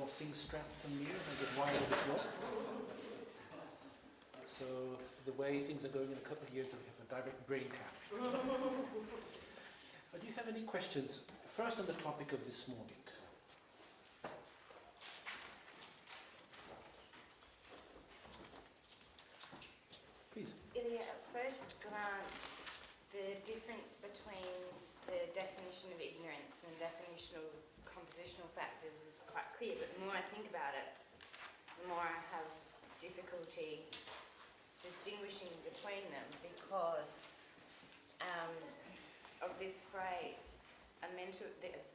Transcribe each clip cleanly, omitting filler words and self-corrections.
more things strapped on me as I get wired a bit more. So the way things are going in a couple of years, we have a direct brain cap. Do you have any questions? First on the topic of this morning. Please. Ilya, at first glance, the difference between the definition of ignorance and the definition of compositional factors is quite clear, but the more I think about it, the more I have difficulty distinguishing between them because of this phrase, the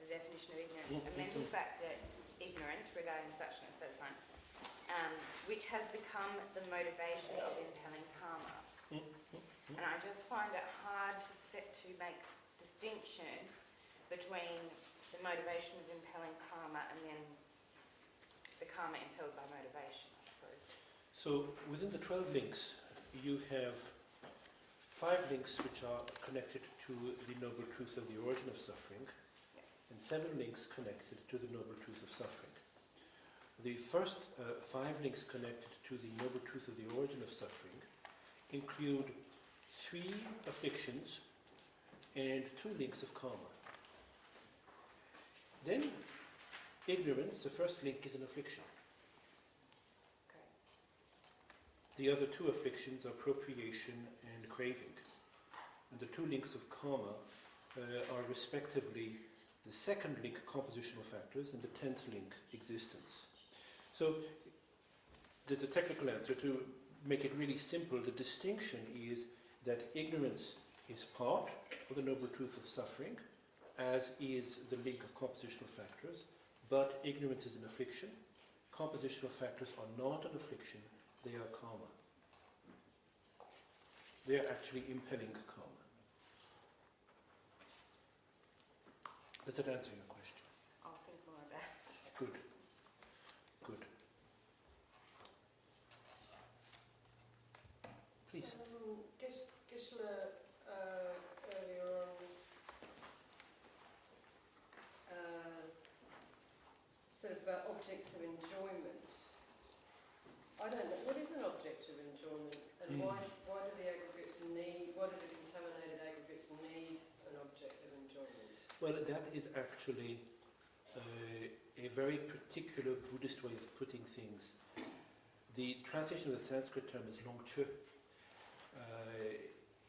definition of ignorance, a mental factor ignorant regarding suchness, that's fine, which has become the motivation of impelling karma. And I just find it hard to make distinction between the motivation of impelling karma and then the karma impelled by motivation, I suppose. So within the 12 links, you have 5 links which are connected to the noble truth of the origin of suffering, and 7 links connected to the noble truth of suffering. The first 5 links connected to the noble truth of the origin of suffering include 3 afflictions and 2 links of karma. Then, ignorance, the first link, is an affliction. Okay. The other 2 afflictions are procreation and craving. And the 2 links of karma are respectively the second link, compositional factors, and the 10th link, existence. So, there's a technical answer. To make it really simple, the distinction is that ignorance is part of the noble truth of suffering, as is the link of compositional factors, but ignorance is an affliction. Compositional factors are not an affliction, they are karma. They are actually impelling karma. Does that answer your question? I'll think more about it. Good. Good. Please. Geshe earlier on said about objects of enjoyment. I don't know, what is an object of enjoyment, and why do the contaminated aggregates need an object of enjoyment? Well, that is actually a very particular Buddhist way of putting things. The translation of the Sanskrit term is longche.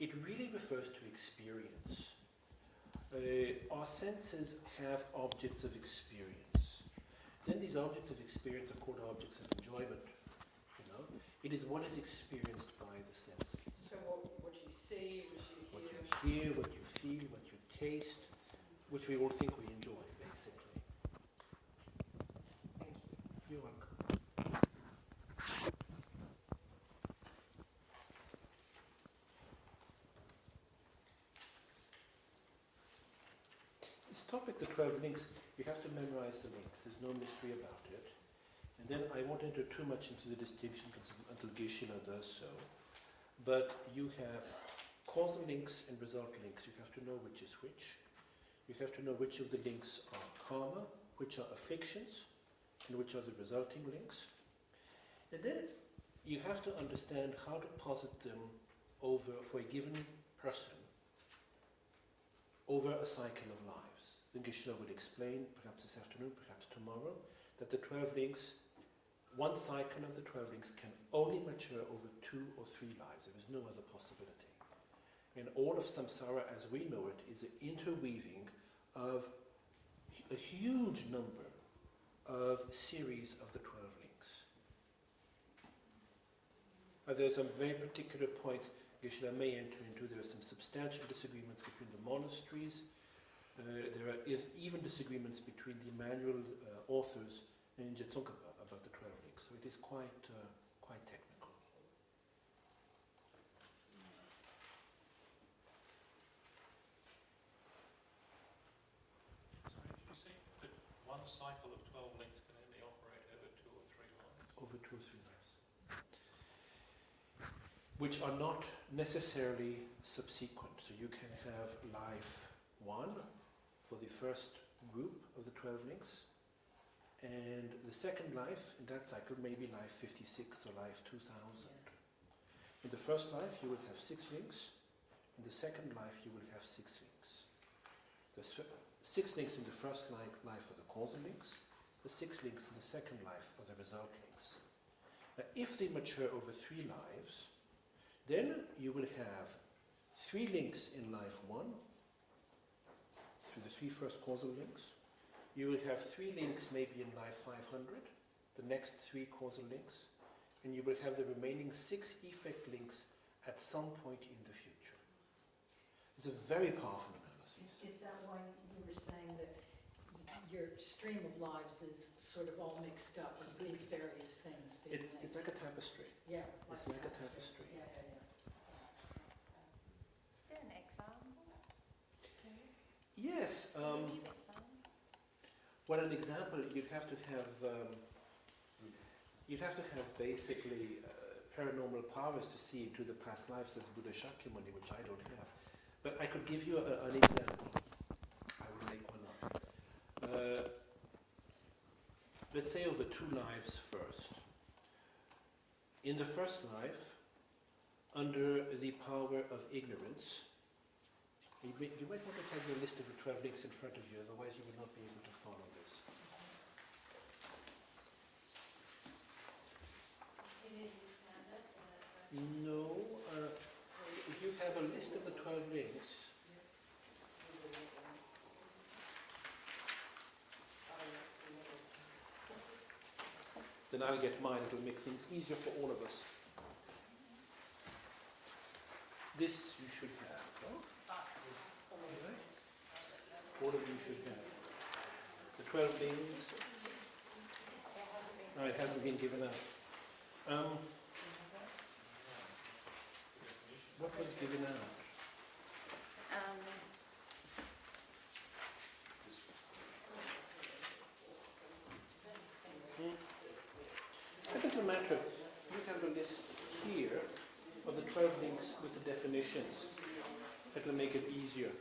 It really refers to experience. Our senses have objects of experience. Then these objects of experience are called objects of enjoyment. You know, it is what is experienced by the senses. So what you see, what you hear, what you feel, what you taste, which we all think we enjoy, basically. Thank you. You're welcome. This topic, the 12 links, you have to memorize the links. There's no mystery about it. And then I won't enter too much into the distinction until Geshe does so. But you have causal links and result links. You have to know which is which. You have to know which of the links are karma, which are afflictions, and which are the resulting links. And then you have to understand how to posit them over, for a given person, over a cycle of lives. Then Geshe will explain, perhaps this afternoon, perhaps tomorrow, that the 12 links, one cycle of the 12 links can only mature over 2 or 3 lives. There is no other possibility. And all of samsara as we know it is an interweaving of a huge number of series of the 12 links. There are some very particular points Geshe may enter into. There are some substantial disagreements between the monasteries. There is even disagreements between the manual authors in Jetsongkhapa about the 12 links. So it is quite technical. Sorry, did you say that one cycle of 12 links can only operate over 2 or 3 lives? Over 2 or 3 lives. Which are not necessarily subsequent. So you can have life 1 for the first group of the 12 links, And the second life in that cycle may be life 56 or life 2000. In the first life you will have 6 links. In the second life you will have 6 links. The 6 links in the first life are the causal links. The 6 links in the second life are the result links. Now, if they mature over 3 lives, then you will have 3 links in life 1 through the 3 first causal links. You will have 3 links maybe in life 500, the next 3 causal links, and you will have the remaining 6 effect links at some point in the future. It's a very powerful analysis. Is that why you were saying that your stream of lives is sort of all mixed up with these various things? It's like a tapestry. Yeah. It's like a tapestry. Yeah. Is there an example? Yes. Give example. Well, an example, you'd have to have basically paranormal powers to see into the past lives as Buddha Shakyamuni, which I don't have. But I could give you an example. I will make one up. Let's say over 2 lives first. In the first life, under the power of ignorance, you might want to have your list of the 12 links in front of you, otherwise you will not be able to follow this. No, if you have a list of the 12 links, then I'll get mine. It will make things easier for all of us. This you should have. Oh? All of you should have. The 12 links. No, it hasn't been given out. What was given out? It doesn't matter. You have a list here of the 12 links with the definitions. That will make it easier.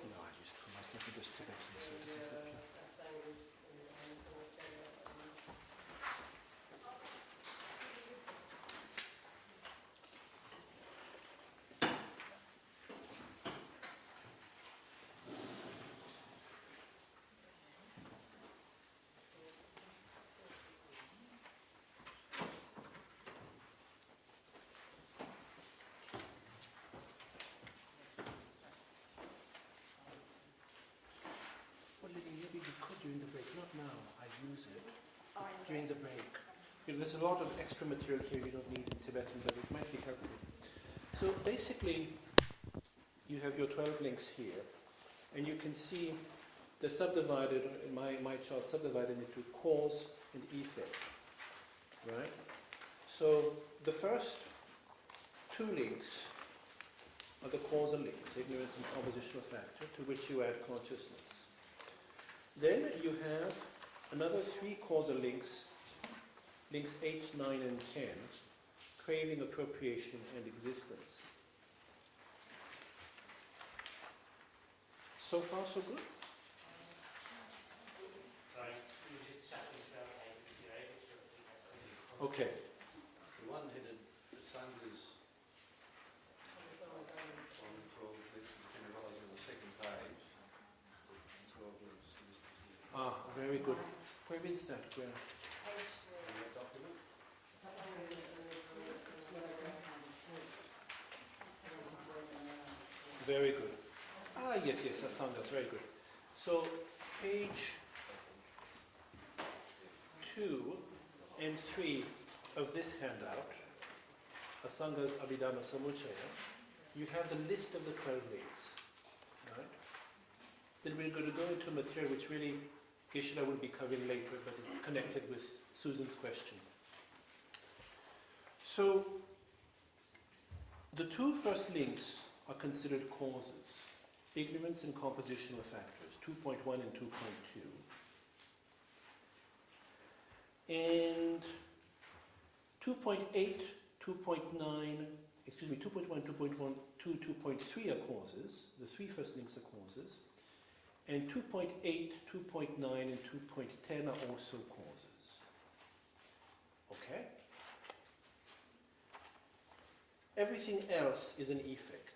No, I used it for myself in this Tibetan, so it doesn't help you. Maybe you could during the break, not now, I use it during the break. You know, there's a lot of extra material here you don't need in Tibetan, but it might be helpful. So basically, you have your 12 links here, and you can see they're subdivided, in my chart, subdivided into cause and effect, right? So the first 2 links are the causal links, ignorance and compositional factor, to which you add consciousness. Then you have another 3 causal links, links 8, 9, and 10, craving, appropriation, and existence. So far, so good? Sorry, you just shut this down pages if you're able to repeat that. Okay. The one-headed sanghas on 12 links can arise on the second page. 12 links in this particular Ah, very good. Where is that? Where? document. Very good. Ah, yes, Asangas, very good. So, page 2 and 3 of this handout, Asanga's Abhidhamma Samuchaya, you have the list of the 12 links. Right? Then we're going to go into material which really Geshe will be covering later, but it's connected with Susan's question. So, the 2 first links are considered causes, ignorance and compositional factors, 2.1 and 2.2. And 2.8, 2.9, 2.1, 2.1, 2.3 are causes, the 3 first links are causes, And 2.8, 2.9, and 2.10 are also causes. Okay? Everything else is an effect.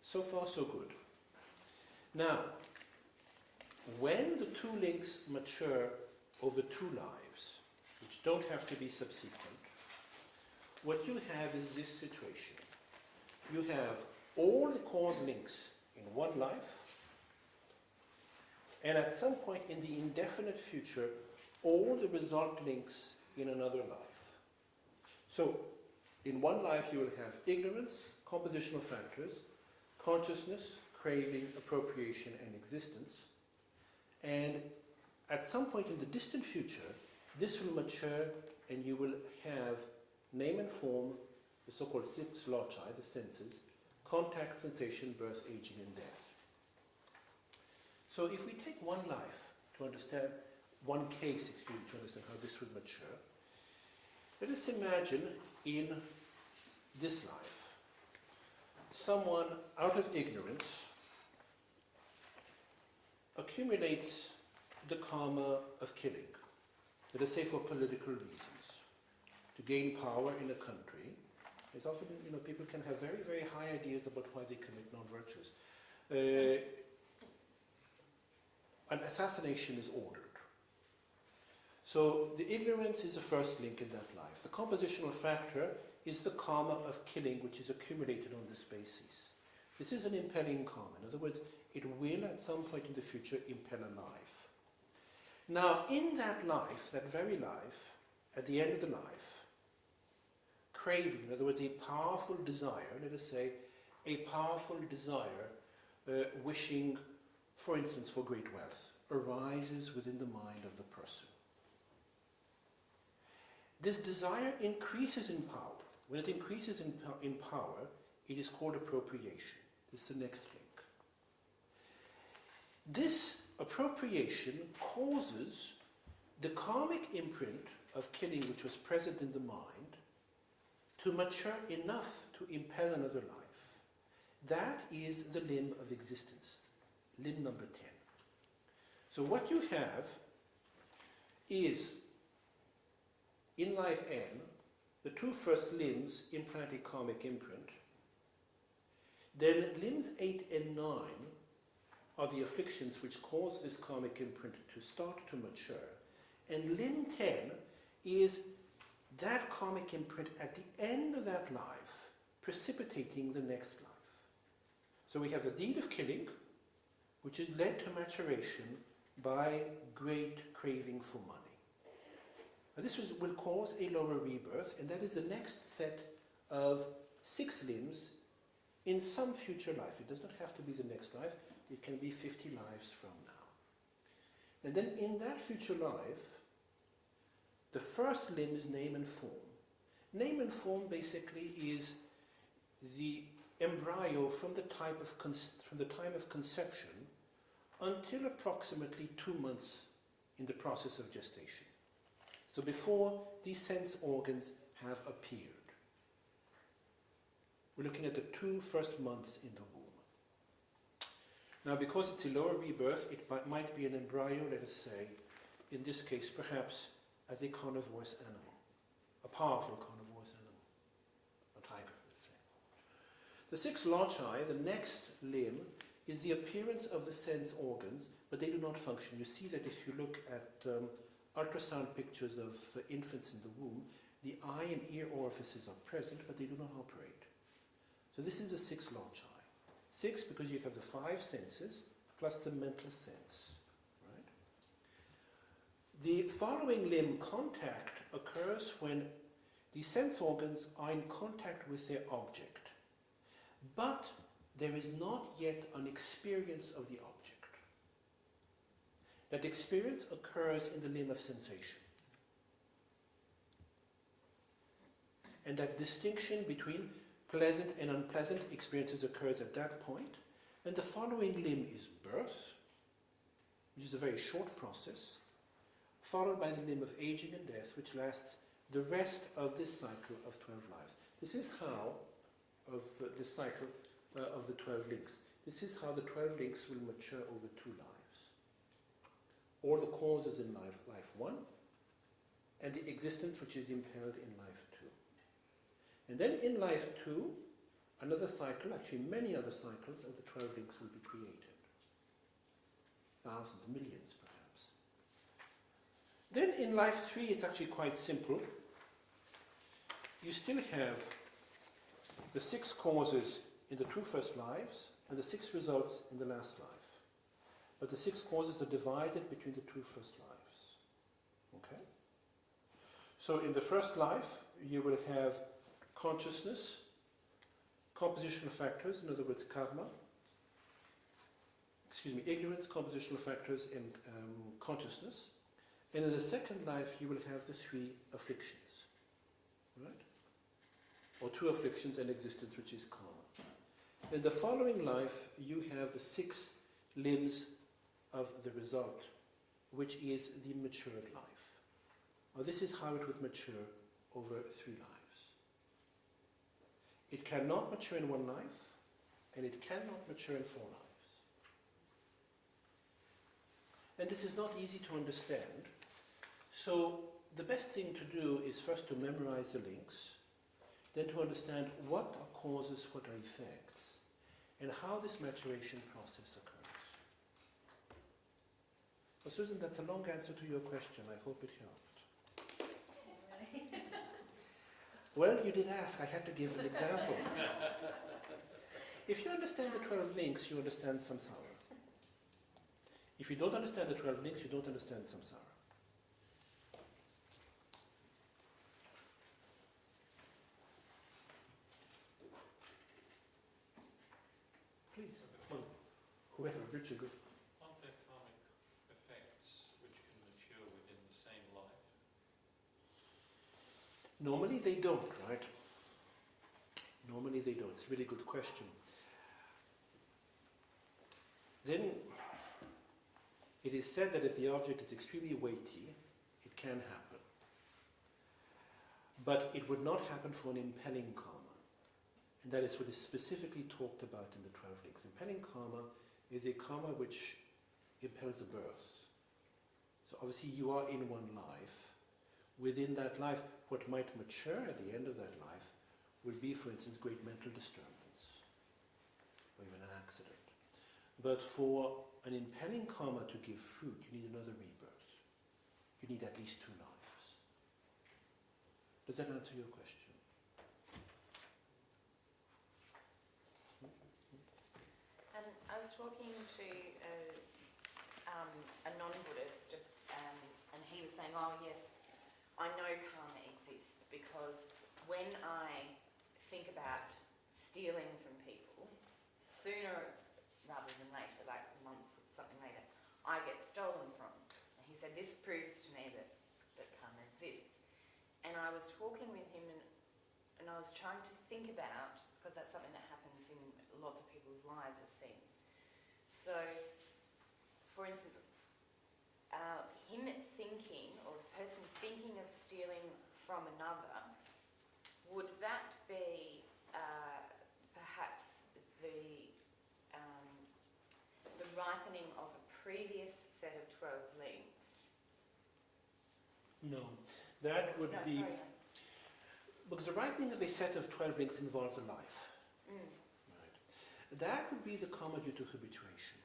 So far, so good. Now, when the two links mature over two lives, which don't have to be subsequent, what you have is this situation. You have all the cause links in one life, and at some point in the indefinite future, all the result links in another life. So, in one life you will have ignorance, compositional factors, consciousness, craving, appropriation, and existence. And at some point in the distant future, this will mature and you will have name and form, the so-called six loci, the senses, contact, sensation, birth, aging, and death. So if we take one life to understand, one case, to understand how this would mature, let us imagine in this life, someone out of ignorance accumulates the karma of killing, let us say for political reasons, to gain power in a country. It's often, people can have very, very high ideas about why they commit non-virtues. An assassination is ordered. So the ignorance is the first link in that life. The compositional factor is the karma of killing, which is accumulated on this basis. This is an impelling karma. In other words, it will at some point in the future impel a life. Now, in that life, that very life, at the end of the life, craving, in other words, a powerful desire, let us say, a powerful desire wishing, for instance, for great wealth, arises within the mind of the person. This desire increases in power. When it increases in power, it is called appropriation. This is the next link. This appropriation causes the karmic imprint of killing, which was present in the mind, to mature enough to impel another life. That is the limb of existence, limb number 10. So what you have is, in life N, the two first limbs implant a karmic imprint. Then limbs 8 and 9 are the afflictions which cause this karmic imprint to start to mature. And limb 10 is that karmic imprint at the end of that life, precipitating the next life. So we have the deed of killing, which is led to maturation by great craving for money. Now this will cause a lower rebirth, and that is the next set of 6 limbs in some future life. It does not have to be the next life. It can be 50 lives from now. And then in that future life, the first limb is name and form. Name and form basically is the embryo from the time of conception until approximately 2 months in the process of gestation. So before these sense organs have appeared. We're looking at the 2 first months in the womb. Now, because it's a lower rebirth, it might be an embryo, let us say, in this case, perhaps as a carnivorous animal, a powerful carnivorous animal, a tiger, let's say. The 6 loci, the next limb, is the appearance of the sense organs, but they do not function. You see that if you look at ultrasound pictures of infants in the womb, the eye and ear orifices are present, but they do not operate. So this is the 6 loci. 6 because you have the 5 senses plus the mental sense. Right? The following limb, contact, occurs when the sense organs are in contact with their object, but there is not yet an experience of the object. That experience occurs in the limb of sensation. And that distinction between pleasant and unpleasant experiences occurs at that point. And the following limb is birth, which is a very short process, followed by the limb of aging and death, which lasts the rest of this cycle of 12 lives. This is how of the cycle of the 12 links. This is how the 12 links will mature over 2 lives. All the causes in life 1, and the existence which is impelled in life 2. And then in life 2, another cycle, actually many other cycles of the 12 links will be created. Thousands, millions perhaps. Then in life 3, it's actually quite simple. You still have the 6 causes in the 2 first lives and the 6 results in the last life. But the 6 causes are divided between the 2 first lives. Okay? So in the first life, you will have consciousness, compositional factors, in other words, karma, ignorance, compositional factors, and consciousness. And in the second life, you will have the 3 afflictions, right? Or 2 afflictions and existence, which is karma. In the following life, you have the 6 limbs of the result, which is the matured life. Now, this is how it would mature over 3 lives. It cannot mature in 1 life, and it cannot mature in 4 lives. And this is not easy to understand. So the best thing to do is first to memorize the links, then to understand what are causes, what are effects, and how this maturation process occurs. So Susan, that's a long answer to your question. I hope it helped. Well, you did ask. I had to give an example. If you understand the 12 links, you understand samsara. If you don't understand the 12 links, you don't understand samsara. Please, whoever, Richard, go. Aren't there karmic effects which can mature within the same life? Normally they don't, right? Normally they don't. It's a really good question. Then it is said that if the object is extremely weighty, it can happen. But it would not happen for an impelling karma. And that is what is specifically talked about in the 12 links. Impelling karma is a karma which impels a birth. So obviously you are in 1 life. Within that life, what might mature at the end of that life will be, for instance, great mental disturbance, or even an accident. But for an impelling karma to give fruit, you need another rebirth. You need at least 2 lives. Does that answer your question? And I was talking to a non-Buddhist, and he was saying, oh yes, I know karma exists because when I think about stealing from people, sooner rather than later, like months or something later, I get stolen from. And he said, this proves to me that karma exists. And I was talking with him and I was trying to think about, because that's something that happens in lots of people's lives, it seems. So, for instance, him thinking, or the person thinking of stealing from another, would that be perhaps the ripening of a previous set of 12 links? No. That would be... Sorry. Because the ripening of a set of 12 links involves a life. Mm. Right. That would be the karma due to habituation.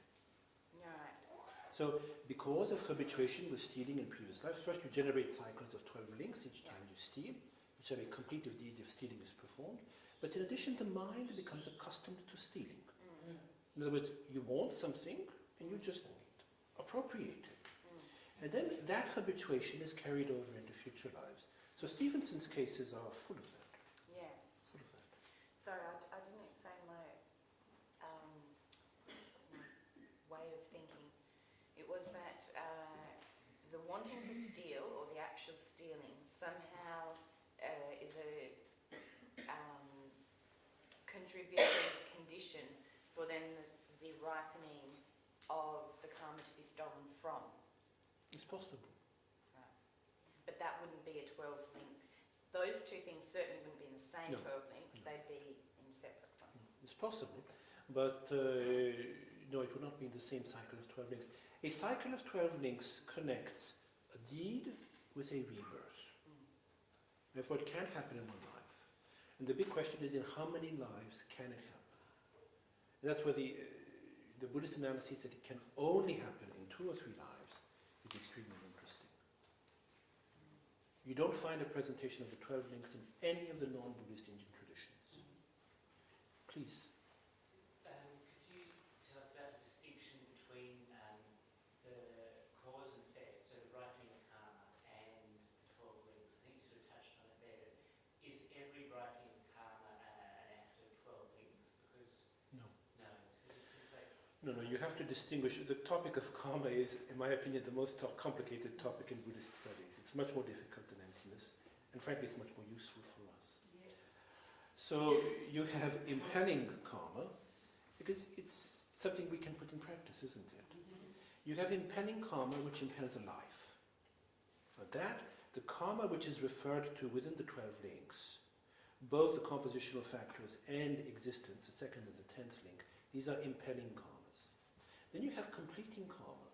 Right. So, because of habituation with stealing in previous lives, first you generate cycles of 12 links each time you steal, which are a complete deed of stealing is performed. But in addition, the mind becomes accustomed to stealing. Mm. In other words, you want something and you just appropriate it. And then that habituation is carried over into future lives. So Stevenson's cases are full of that. Yeah. Full of that. Sorry, I didn't explain my way of thinking. It was that the wanting to steal, or the actual stealing, somehow is a contributing condition for then the ripening of the karma to be stolen from. It's possible. But that wouldn't be a 12 link. Those 2 things certainly wouldn't be in the same No. 12 links. No. They'd be in separate possible, but no, it would not be in the same cycle of 12 links. A cycle of 12 links connects a deed with a rebirth. Therefore, it can happen in one life. And the big question is, in how many lives can it happen? And that's where the Buddhist analysis that it can only happen in 2 or 3 lives is extremely interesting. You don't find a presentation of the 12 links in any of the non-Buddhist Indian traditions. Please. Could you tell us about the distinction between the cause and effect, so the writing of karma and the 12 links? I think you sort of touched on it there. Is every writing of karma an act of 12 links? Because No. because it seems like No, you have to distinguish. The topic of karma is, in my opinion, the most complicated topic in Buddhist studies. It's much more difficult than emptiness, and frankly, it's much more useful for us. So you have impelling karma, because it's something we can put in practice, isn't it? You have impelling karma, which impels a life. Now the karma which is referred to within the 12 links, both the compositional factors and existence, the second and the 10th link, these are impelling karmas. Then you have completing karma,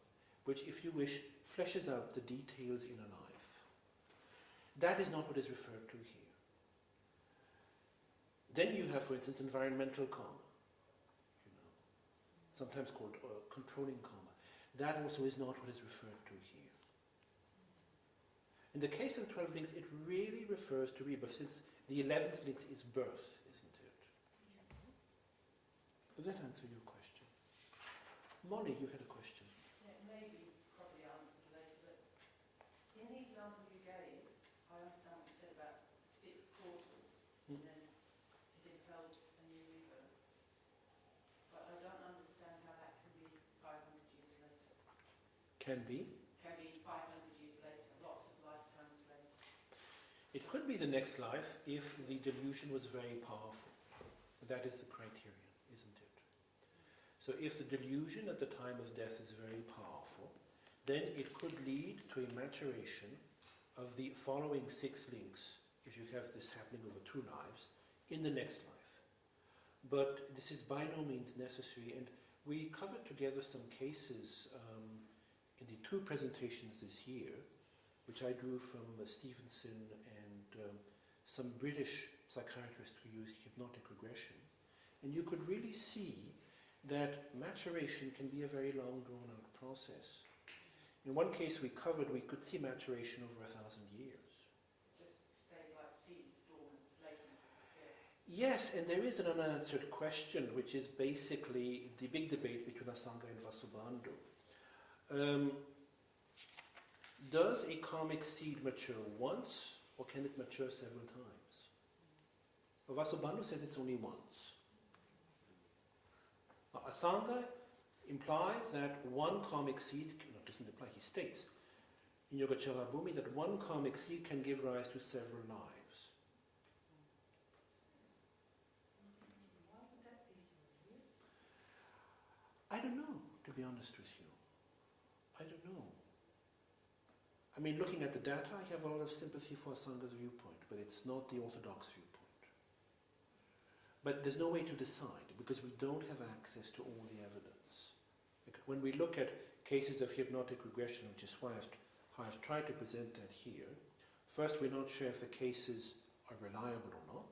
which, if you wish, fleshes out the details in a life. That is not what is referred to here. Then you have, for instance, environmental karma, sometimes called controlling karma. That also is not what is referred to here. In the case of the 12 links, it really refers to rebirth, since the 11th link is birth, isn't it? Does that answer your question? Molly, you had a question. Yeah, maybe probably answered later, but in the example you gave, I understand what you said about 6 causal, and then it impels a new rebirth. But I don't understand how that can be 500 years later. Can be. Can be 500 years later, lots of lifetimes later. It could be the next life if the delusion was very powerful. That is the criterion, isn't it? So if the delusion at the time of death is very powerful, then it could lead to a maturation of the following 6 links, if you have this happening over 2 lives, in the next life. But this is by no means necessary, and we covered together some cases in the 2 presentations this year, which I drew from Stevenson and some British psychiatrists who used hypnotic regression. And you could really see that maturation can be a very long, drawn-out process. In one case we covered, we could see maturation over 1,000 years. Just stays like seeds dormant, latencies. Yes, and there is an unanswered question, which is basically the big debate between Asanga and Vasubandhu. Does a karmic seed mature once, or can it mature several times? Well, Vasubandhu says it's only once. Now, Asanga implies that one karmic seed, no, doesn't imply, he states in Yogacara Bhumi that one karmic seed can give rise to several lives. Why would that be so weird? I don't know, to be honest with you. I don't know. I mean, looking at the data, I have a lot of sympathy for Asanga's viewpoint, but it's not the orthodox viewpoint. But there's no way to decide, because we don't have access to all the evidence. When we look at cases of hypnotic regression, which is why I've tried to present that here, first we're not sure if the cases are reliable or not.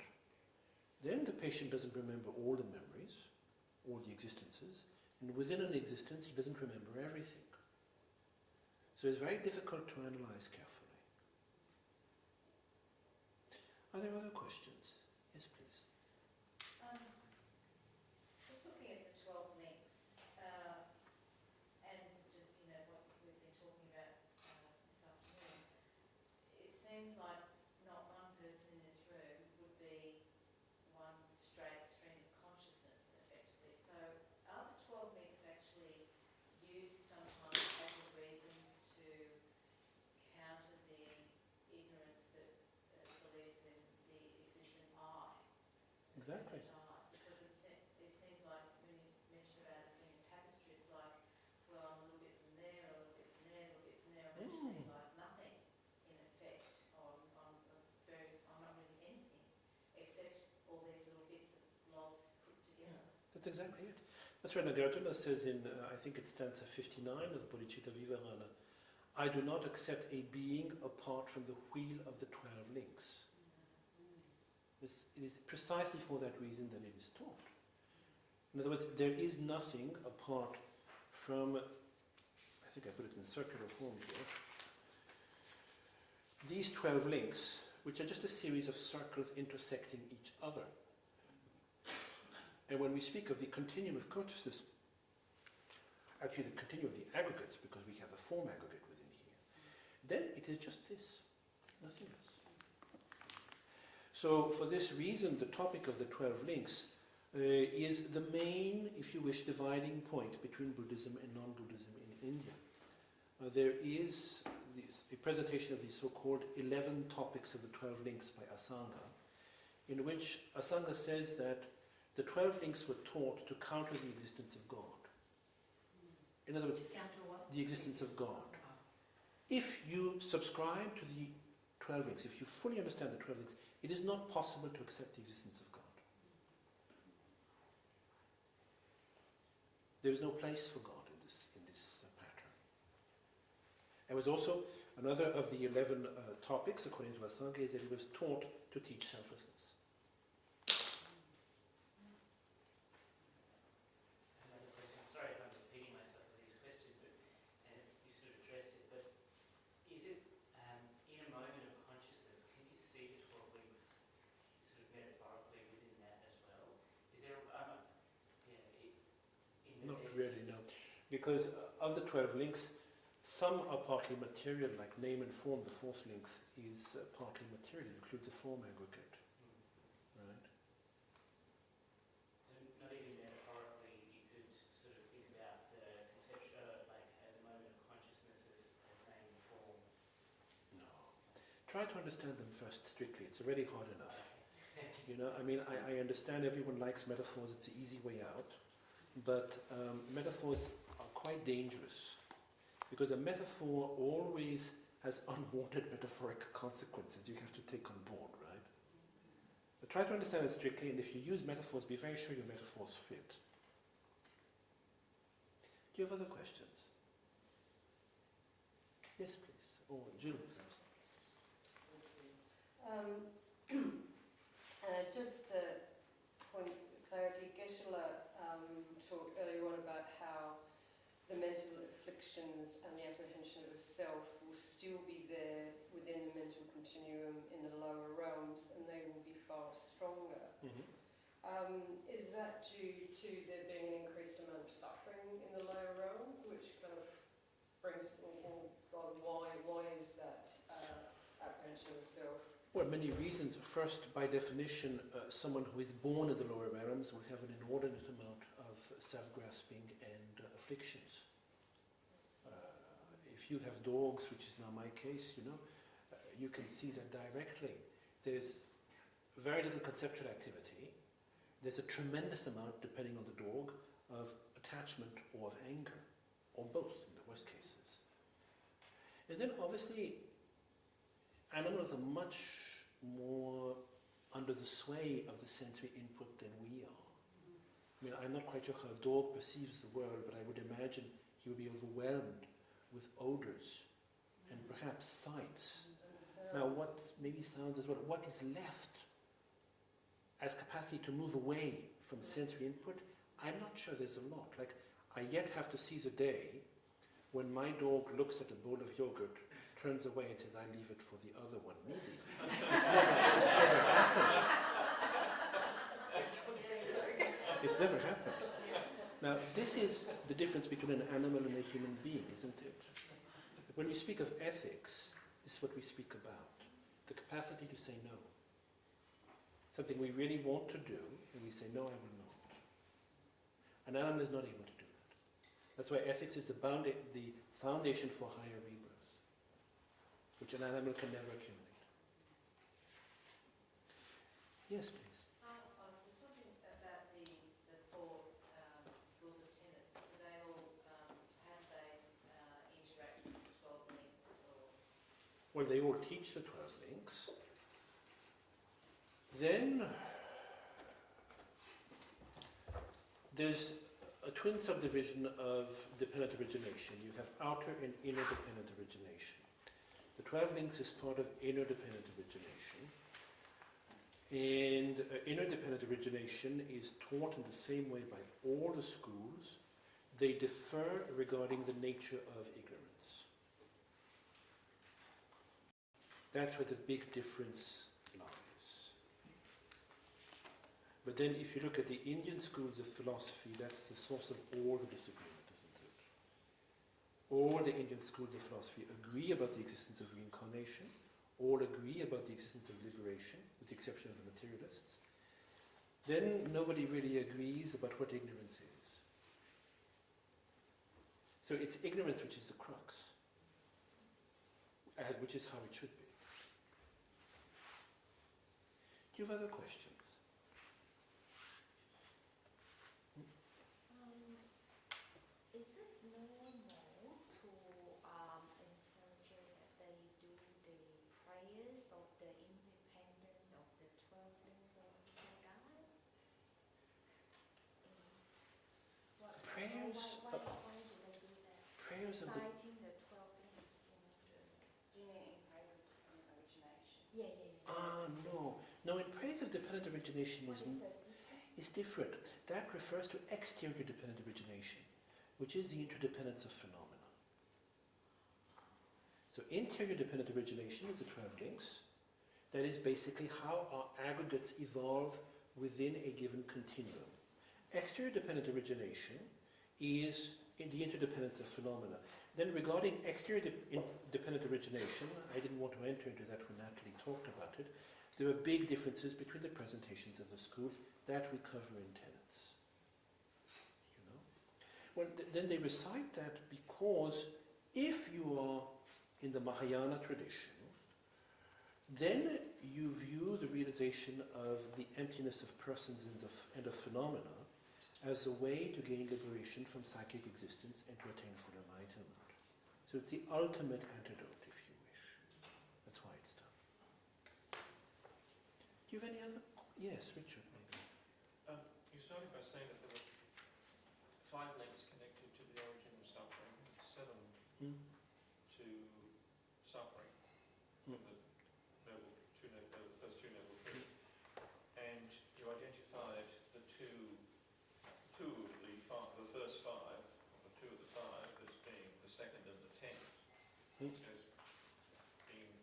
Then the patient doesn't remember all the memories, all the existences, and within an existence he doesn't remember everything. So it's very difficult to analyze carefully. Are there other questions? Yes, please. Just looking at the 12 links, and what we've been talking about this afternoon, it seems like not one person in this room would be one straight stream of consciousness, effectively. So are the 12 links actually used sometimes as a reason to counter the ignorance that believes in the existent I? Exactly. Because it seems like when you mention about it being a tapestry, it's like, well, I'm a little bit from there, a little bit from there, a little bit from there, I'm actually like nothing in effect. I'm not really anything except all these little bits of blobs put together. That's exactly it. That's why Nagarjuna says in, I think it's stanza 59 of the Bodhicitta Vivarana, I do not accept a being apart from the wheel of the 12 links. It is precisely for that reason that it is taught. In other words, there is nothing apart from, I think I put it in circular form here, these 12 links, which are just a series of circles intersecting each other. And when we speak of the continuum of consciousness, actually the continuum of the aggregates, because we have the form aggregate within here, then it is just this, nothing else. So for this reason, the topic of the 12 links is the main, if you wish, dividing point between Buddhism and non-Buddhism in India. There is a presentation of the so-called 11 topics of the 12 links by Asanga, in which Asanga says that the 12 links were taught to counter the existence of God. In other words, the existence of God. If you subscribe to the 12 links, if you fully understand the 12 links, it is not possible to accept the existence of God. There is no place for God in this pattern. There was also another of the 11 topics, according to Asanga, is that it was taught to teach selflessness. Another question. Sorry if I'm repeating myself with these questions, but you sort of addressed it. But is it in a moment of consciousness? Can you see the 12 links sort of metaphorically within that as well? Is there Not really, no. Because of the 12 links, some are partly material, like name and form. The fourth link is partly material. It includes a form aggregate. Right? So not even metaphorically, you could sort of think about the conception, like the moment of consciousness as name and form. No. Try to understand them first strictly. It's already hard enough. You know, I mean, I understand everyone likes metaphors. It's the easy way out. But metaphors are quite dangerous, because a metaphor always has unwanted metaphoric consequences you have to take on board, right? But try to understand it strictly, and if you use metaphors, be very sure your metaphors fit. Do you have other questions? Yes, please. Or Jill. Just point clarity, Geshe talked earlier on about how the mental afflictions and the apprehension of a self will still be there within the mental continuum in the lower realms, and they will be far stronger. Is that due to there being an increased amount of suffering in the lower realms, which kind of brings, or rather, why is that apprehension of a self? Well, many reasons. First, by definition, someone who is born in the lower realms will have an inordinate amount of self-grasping and afflictions. If you have dogs, which is now my case, you know, you can see that directly. There's very little conceptual activity. There's a tremendous amount, depending on the dog, of attachment or of anger, or both in the worst cases. And then obviously, animals are much more under the sway of the sensory input than we are. I mean, I'm not quite sure how a dog perceives the world, but I would imagine he would be overwhelmed with odors and perhaps sights. Now, what maybe sounds as well, what is left as capacity to move away from sensory input? I'm not sure there's a lot. Like, I yet have to see the day when my dog looks at a bowl of yogurt, turns away and says, I leave it for the other one, maybe. It's never happened. It's never happened. Now, this is the difference between an animal and a human being, isn't it? When we speak of ethics, this is what we speak about. The capacity to say no. Something we really want to do, and we say, no, I will not. An animal is not able to do that. That's why ethics is the foundation for higher rebirth, which an animal can never accumulate. Yes, please. I was just wondering about the four schools of tenets. Do they all, how do they interact with the 12 links? Or? Well, they all teach the 12 links. Then there's a twin subdivision of dependent origination. You have outer and inner dependent origination. The 12 links is part of inner dependent origination. And inner dependent origination is taught in the same way by all the schools. They differ regarding the nature of ignorance. That's where the big difference lies. But then if you look at the Indian schools of philosophy, that's the source of all the disagreement, isn't it? All the Indian schools of philosophy agree about the existence of reincarnation, all agree about the existence of liberation, with the exception of the materialists. Then nobody really agrees about what ignorance is. So it's ignorance which is the crux, which is how it should be. Do you have other questions? Is it normal to interject that they do the prayers of the independent of the 12 links of the God? Prayers Why do they do that? Prayers of the... Citing the 12 links, Do you mean in praise of dependent origination? Yeah, yeah, yeah. No. No, in praise of dependent origination What is is that difference? is different. That refers to exterior dependent origination, which is the interdependence of phenomena. So interior dependent origination is the 12 links. That is basically how our aggregates evolve within a given continuum. Exterior dependent origination is in the interdependence of phenomena. Then regarding exterior dependent origination, I didn't want to enter into that when Natalie talked about it. There are big differences between the presentations of the schools that we cover in tenets. You know? Well, then they recite that because if you are in the Mahayana tradition, then you view the realization of the emptiness of persons and of phenomena as a way to gain liberation from psychic existence and to attain full enlightenment. So it's the ultimate antidote, if you wish. That's why it's done. Do you have any other? Yes, Richard, maybe. You started by saying that there were 5 links connected to the origin of suffering, 7 to suffering, Mm. those two noble truths. And you identified the first 5, or 2 of the 5, as being the second and the 10th, Mm. as being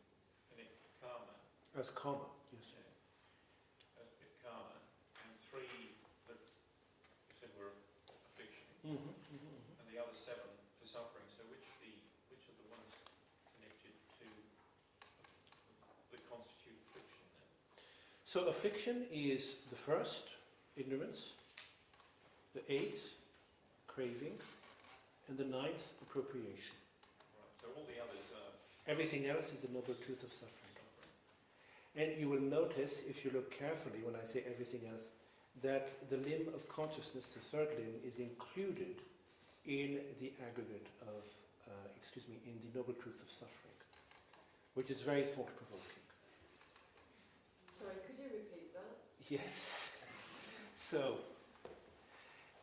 connected to karma. As karma, yes. As karma, and 3 that you said were affliction, and the other 7 to suffering. So which are the ones connected to that constitute affliction then? So affliction is the first, ignorance, the 8th, craving, and the 9th, appropriation. Right. So all the others are Everything else is the noble truth of suffering. And you will notice, if you look carefully when I say everything else, that the limb of consciousness, the 3rd limb, is included in the aggregate of, in the noble truth of suffering, which is very thought-provoking. Sorry, could you repeat that? Yes. So,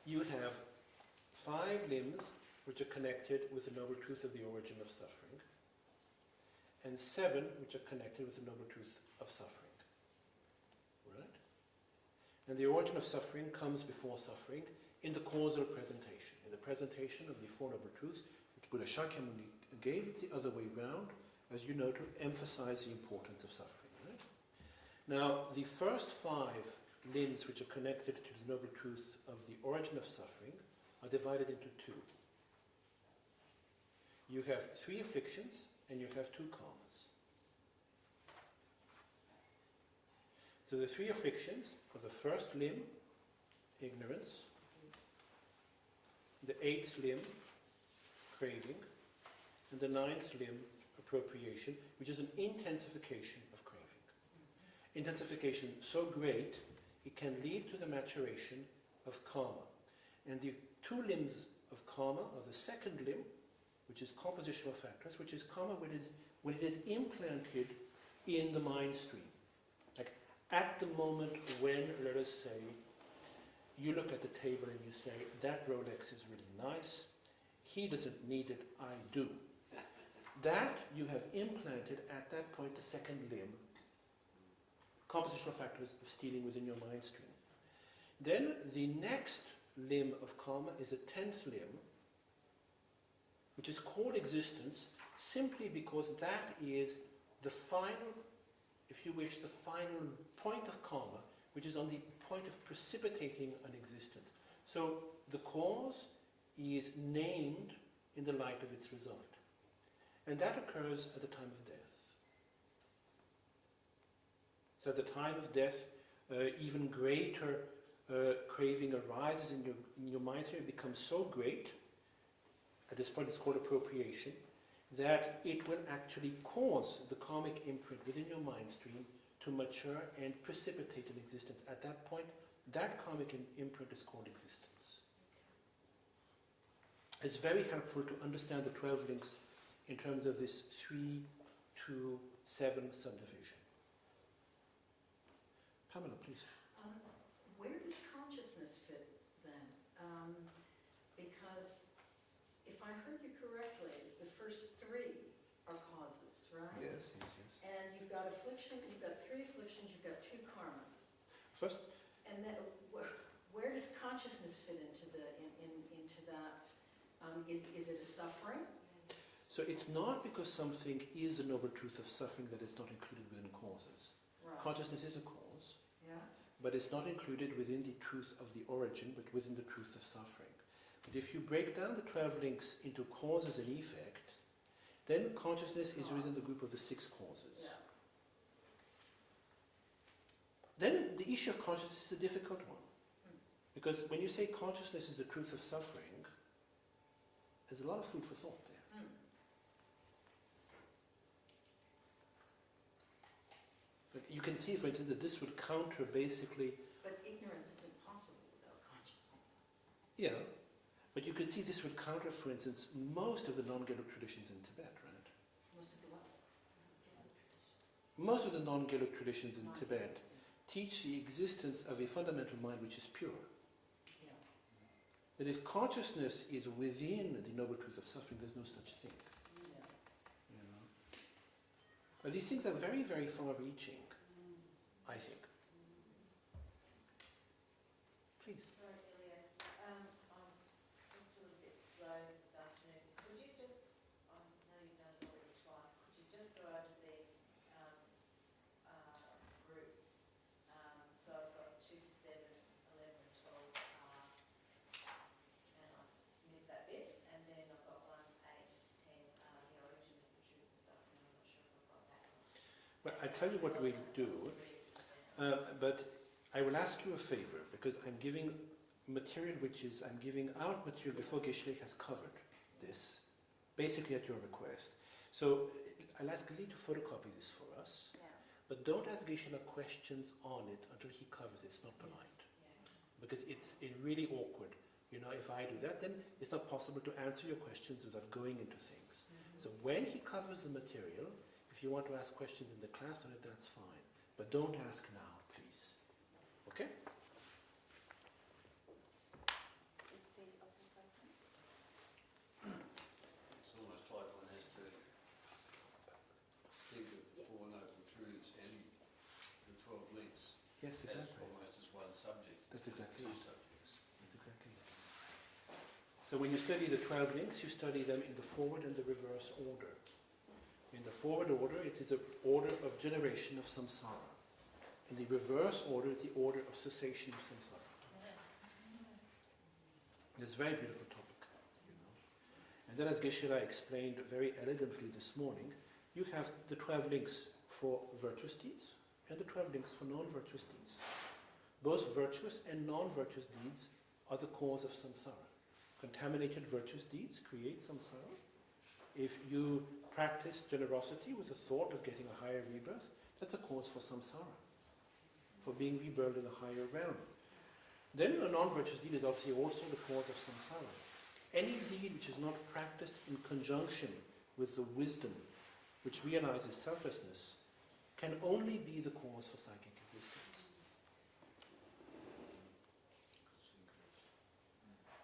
you have 5 limbs which are connected with the noble truth of the origin of suffering, and 7 which are connected with the noble truth of suffering. Right? And the origin of suffering comes before suffering in the causal presentation. In the presentation of the 4 noble truths, which Buddha Shakyamuni gave, it's the other way round, as you know, to emphasize the importance of suffering. Right? Now, the first 5 limbs which are connected to the noble truth of the origin of suffering are divided into 2. You have 3 afflictions and you have 2 karmas. So the 3 afflictions are the first limb, ignorance, the 8th limb, craving, and the 9th limb, appropriation, which is an intensification of craving. Intensification so great, it can lead to the maturation of karma. And the 2 limbs of karma are the second limb, which is compositional factors, which is karma when it is implanted in the mind stream. Like at the moment when, let us say, you look at the table and you say, that Rolex is really nice, he doesn't need it, I do. That you have implanted at that point the second limb, compositional factors of stealing within your mind stream. Then the next limb of karma is a 10th limb, which is called existence simply because that is the final, if you wish, the final point of karma, which is on the point of precipitating an existence. So the cause is named in the light of its result. And that occurs at the time of death. So at the time of death, even greater craving arises in your mind stream. It becomes so great, at this point it's called appropriation, that it will actually cause the karmic imprint within your mind stream to mature and precipitate an existence. At that point, that karmic imprint is called existence. It's very helpful to understand the 12 links in terms of this 3 to 7 subdivision. Pamela, please. Where does consciousness fit then? Because if I heard you correctly, the first 3 are causes, right? Yes. And you've got affliction, you've got 3 afflictions, you've got 2 karmas. First, And then where does consciousness fit into into that? Is it a suffering? so it's not because something is a noble truth of suffering that it's not included within causes. Right. Consciousness is a cause, Yeah. but it's not included within the truth of the origin, but within the truth of suffering. But if you break down the 12 links into causes and effect, then consciousness is within the group of the 6 causes. Yeah. Then the issue of consciousness is a difficult one. Because when you say consciousness is the truth of suffering, there's a lot of food for thought there. But you can see, for instance, that this would counter basically. But ignorance isn't possible without consciousness. Yeah, but you can see this would counter, for instance, most of the non-Gelug traditions in Tibet, right? Most of the what? Most of the non-Gelug traditions in Tibet teach the existence of a fundamental mind which is pure. Yeah. That if consciousness is within the noble truth of suffering, there's no such thing. Yeah. You know? But these things are very, very far-reaching, I think. Please. Sorry, Ilya. I'm just a little bit slow this afternoon. Could you just, I know you've done it already twice, could you just go over these groups? So I've got 2 to 7, 11 and 12 are, and I missed that bit. And then I've got 1, 8 to 10, the origin of the truth of suffering. I'm not sure if I've got that one. Well, I tell you what we'll do, but I will ask you a favor, because I'm giving material I'm giving out material before Geshe has covered this, basically at your request. So I'll ask Lee to photocopy this for us, Yeah. but don't ask Geshe questions on it until he covers it. It's not polite, because it's really awkward. You know, if I do that, then it's not possible to answer your questions without going into things. So when he covers the material, if you want to ask questions in the class on it, that's fine. But don't ask now, please. Okay? Is the office open? It's almost like one has to think of the 4 noble truths and the 12 links Yes, as exactly. almost as one subject. That's exactly 2 it. subjects. That's exactly it. So when you study the 12 links, you study them in the forward and the reverse order. In the forward order, it is an order of generation of samsara. In the reverse order, it's the order of cessation of samsara. It's a very beautiful topic, you know. And then, as Geshe explained very elegantly this morning, you have the 12 links for virtuous deeds and the 12 links for non-virtuous deeds. Both virtuous and non-virtuous deeds are the cause of samsara. Contaminated virtuous deeds create samsara. If you practice generosity with the thought of getting a higher rebirth, that's a cause for samsara, for being rebirthed in a higher realm. Then a non-virtuous deed is obviously also the cause of samsara. Any deed which is not practiced in conjunction with the wisdom which realizes selflessness can only be the cause for psychic existence. So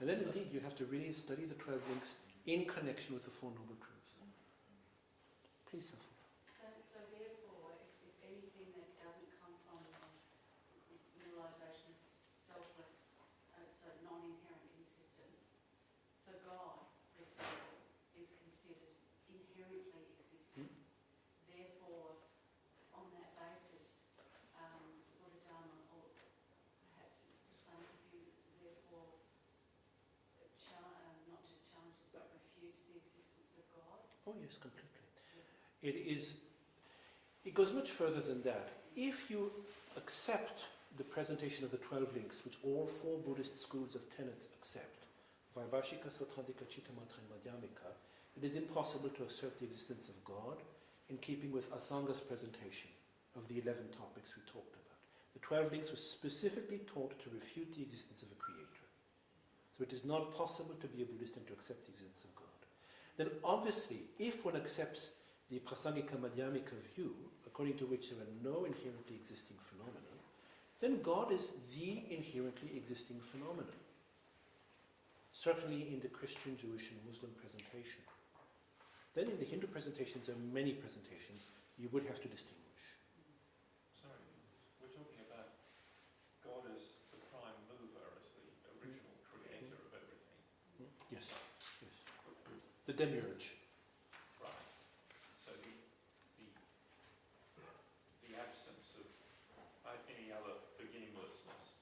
And then indeed you have to really study the 12 links in connection with the Four Noble Truths. Please, Safu. So therefore, if anything that doesn't come from the realisation of selfless, so non-inherent existence, so God, for example, is considered inherently existing. Therefore, on that basis, Buddha Dharma, or perhaps it's the same view, therefore, not just challenges but refutes the existence of God. Oh yes, completely. It goes much further than that. If you accept the presentation of the 12 links, which all 4 Buddhist schools of tenets accept, Vaibhashika, Sautrantika, Chittamatra and Madhyamika, it is impossible to assert the existence of God in keeping with Asanga's presentation of the 11 topics we talked about. The 12 links were specifically taught to refute the existence of a creator. So it is not possible to be a Buddhist and to accept the existence of God. Then obviously, if one accepts the Prasangika Madhyamika view, according to which there are no inherently existing phenomena, then God is the inherently existing phenomenon. Certainly in the Christian, Jewish and Muslim presentation. Then in the Hindu presentations, there are many presentations you would have to distinguish. Sorry, we're talking about God as the prime mover, as the original creator of everything. Yes, yes. The demiurge. Right. So the absence of any other beginninglessness.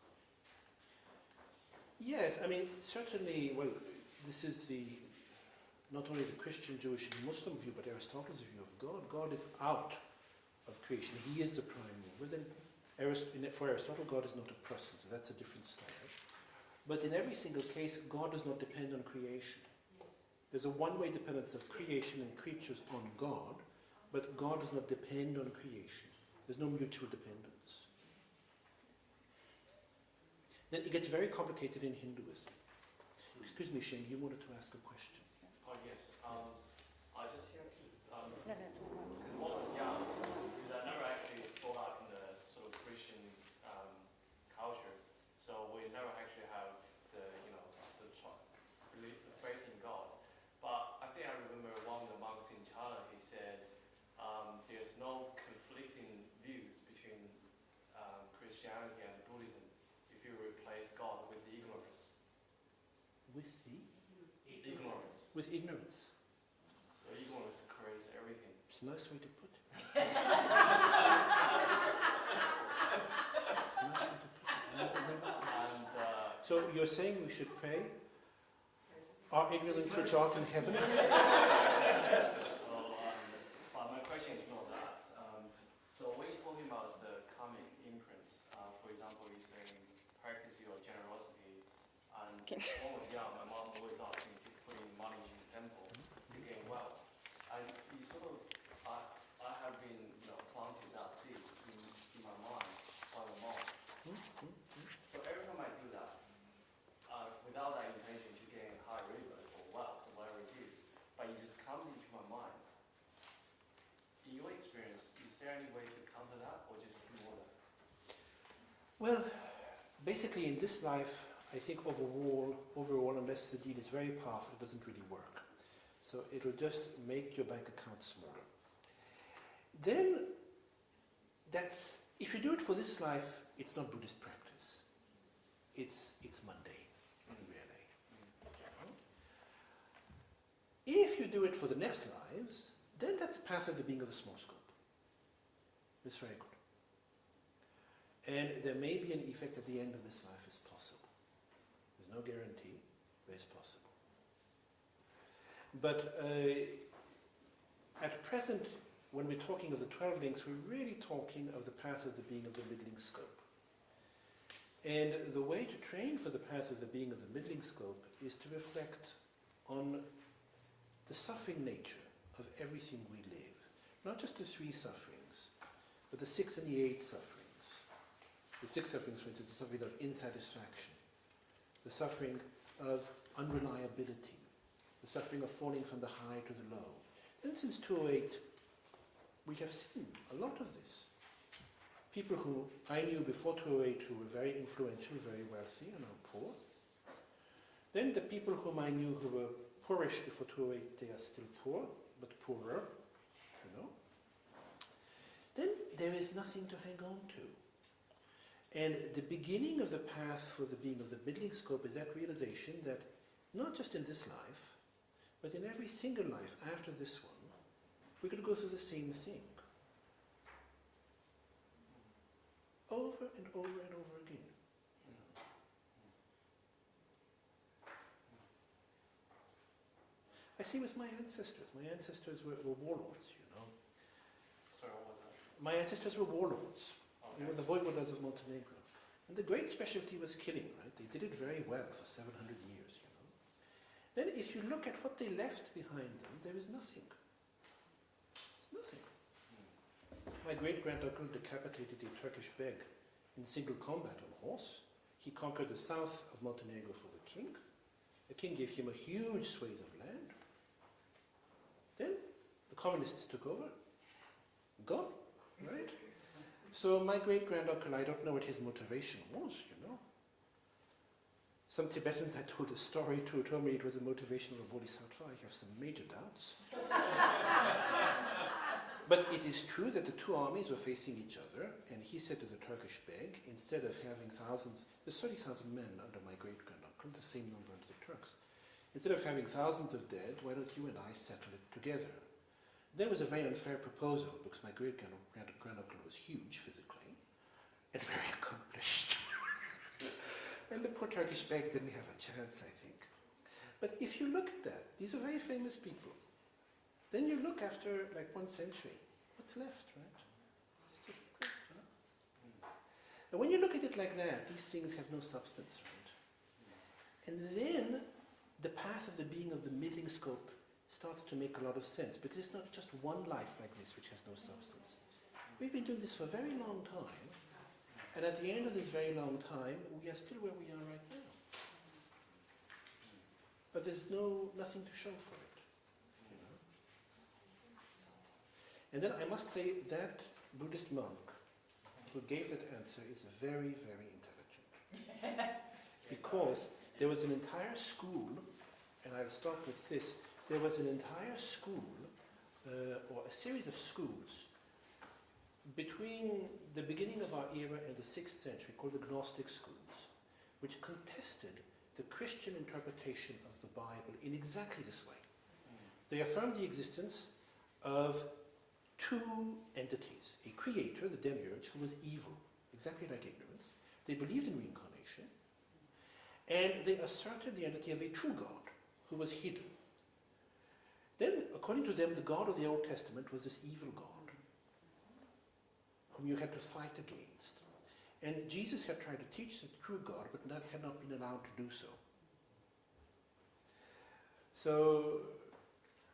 Yes, I mean, certainly, well, this is not only the Christian, Jewish and Muslim view, but Aristotle's view of God. God is out of creation. He is the prime mover. Then for Aristotle, God is not a person, so that's a different story. But in every single case, God does not depend on creation. Yes. There's a one-way dependence of creation and creatures on God, but God does not depend on creation. There's no mutual dependence. Then it gets very complicated in Hinduism. Excuse me, Shane, you wanted to ask a question. Oh, yes. I just No, no, it's all right. modern young, because I never actually brought up in the sort of Christian culture, so we never actually have the faith in God. But I think I remember one of the monks in China. He says there's no conflicting views between Christianity and Buddhism if you replace God with the ignorance. With the? Ignorance. With ignorance. So ignorance creates everything. It's a nice way to put it. So you're saying we should pray our ignorance which art in heaven? So, but my question is not that. So when you're talking about the karmic imprints, for example, you're saying practice your generosity, and when I was young, my mom always asked me to put in money in the temple to gain wealth. And you sort of, I have been, planting that seed in my mind by my mom. So every time I do that, without that intention to gain high ribbon or wealth or whatever it is, but it just comes into my mind. In your experience, is there any way to counter that or just ignore that? Well, basically in this life, I think overall, unless the deed is very powerful, it doesn't really work. So it'll just make your bank account smaller. Then, if you do it for this life, it's not Buddhist practice. It's mundane, really. If you do it for the next lives, then that's a path of the being of the small scope. It's very good. And there may be an effect at the end of this life is possible. There's no guarantee, but it's possible. But at present, when we're talking of the 12 links, we're really talking of the path of the being of the middling scope. And the way to train for the path of the being of the middling scope is to reflect on the suffering nature of everything we live. Not just the 3 sufferings, but the 6 and the 8 sufferings. The 6 sufferings, for instance, the suffering of insatisfaction, the suffering of unreliability, the suffering of falling from the high to the low. And since 2008, we have seen a lot of this. People who I knew before 2008 who were very influential, very wealthy, and now poor. Then the people whom I knew who were poorish before 208, they are still poor, but poorer, you know. Then there is nothing to hang on to. And the beginning of the path for the being of the middling scope is that realization that not just in this life, but in every single life after this one, we're going to go through the same thing. Over and over and over again. I see with my ancestors. My ancestors were warlords, you know. Sorry, what was that? My ancestors were warlords. They Okay. were the voivodas of Montenegro. And the great specialty was killing, right? They did it very well for 700 years, you know. Then if you look at what they left behind them, there is nothing. There's nothing. My great-granduncle decapitated a Turkish beg in single combat on horse. He conquered the south of Montenegro for the king. The king gave him a huge swathe of land. Then the communists took over. Gone, right? So my great-granduncle, I don't know what his motivation was, you know. Some Tibetans I told a story to told me it was a motivation of a bodhisattva. I have some major doubts. But it is true that the two armies were facing each other, and he said to the Turkish beg, instead of having thousands, there's 30,000 men under my great-granduncle, the same number under the Turks. Instead of having thousands of dead, why don't you and I settle it together? That was a very unfair proposal, because my great-granduncle was huge physically, and very accomplished. And the poor Turkish beg didn't have a chance, I think. But if you look at that, these are very famous people. Then you look after like 1 century, what's left, right? It's just like that, huh? And when you look at it like that, these things have no substance, right? And then the path of the being of the middling scope starts to make a lot of sense, because it's not just one life like this which has no substance. We've been doing this for a very long time, and at the end of this very long time, we are still where we are right now. But there's nothing to show for it. And then I must say that Buddhist monk who gave that answer is very, very intelligent. Because there was an entire school, and I'll start with this, there was an entire school, or a series of schools, between the beginning of our era and the 6th century, called the Gnostic schools, which contested the Christian interpretation of the Bible in exactly this way. They affirmed the existence of two entities, a creator, the demiurge, who was evil, exactly like ignorance. They believed in reincarnation, and they asserted the entity of a true God, who was hidden. Then, according to them, the God of the Old Testament was this evil God, whom you had to fight against. And Jesus had tried to teach the true God, but had not been allowed to do so. So,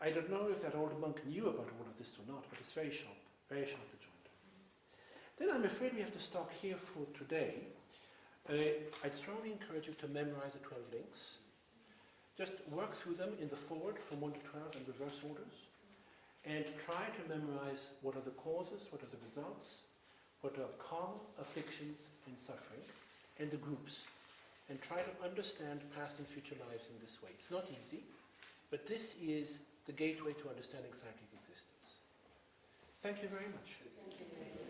I don't know if that old monk knew about all of this or not, but it's very sharply joined. Then I'm afraid we have to stop here for today. I'd strongly encourage you to memorize the 12 links. Just work through them in the forward from 1 to 12 in reverse orders, and try to memorize what are the causes, what are the results, what are karma, afflictions, and suffering, and the groups, and try to understand past and future lives in this way. It's not easy, but this is the gateway to understanding psychic existence. Thank you very much. Thank you.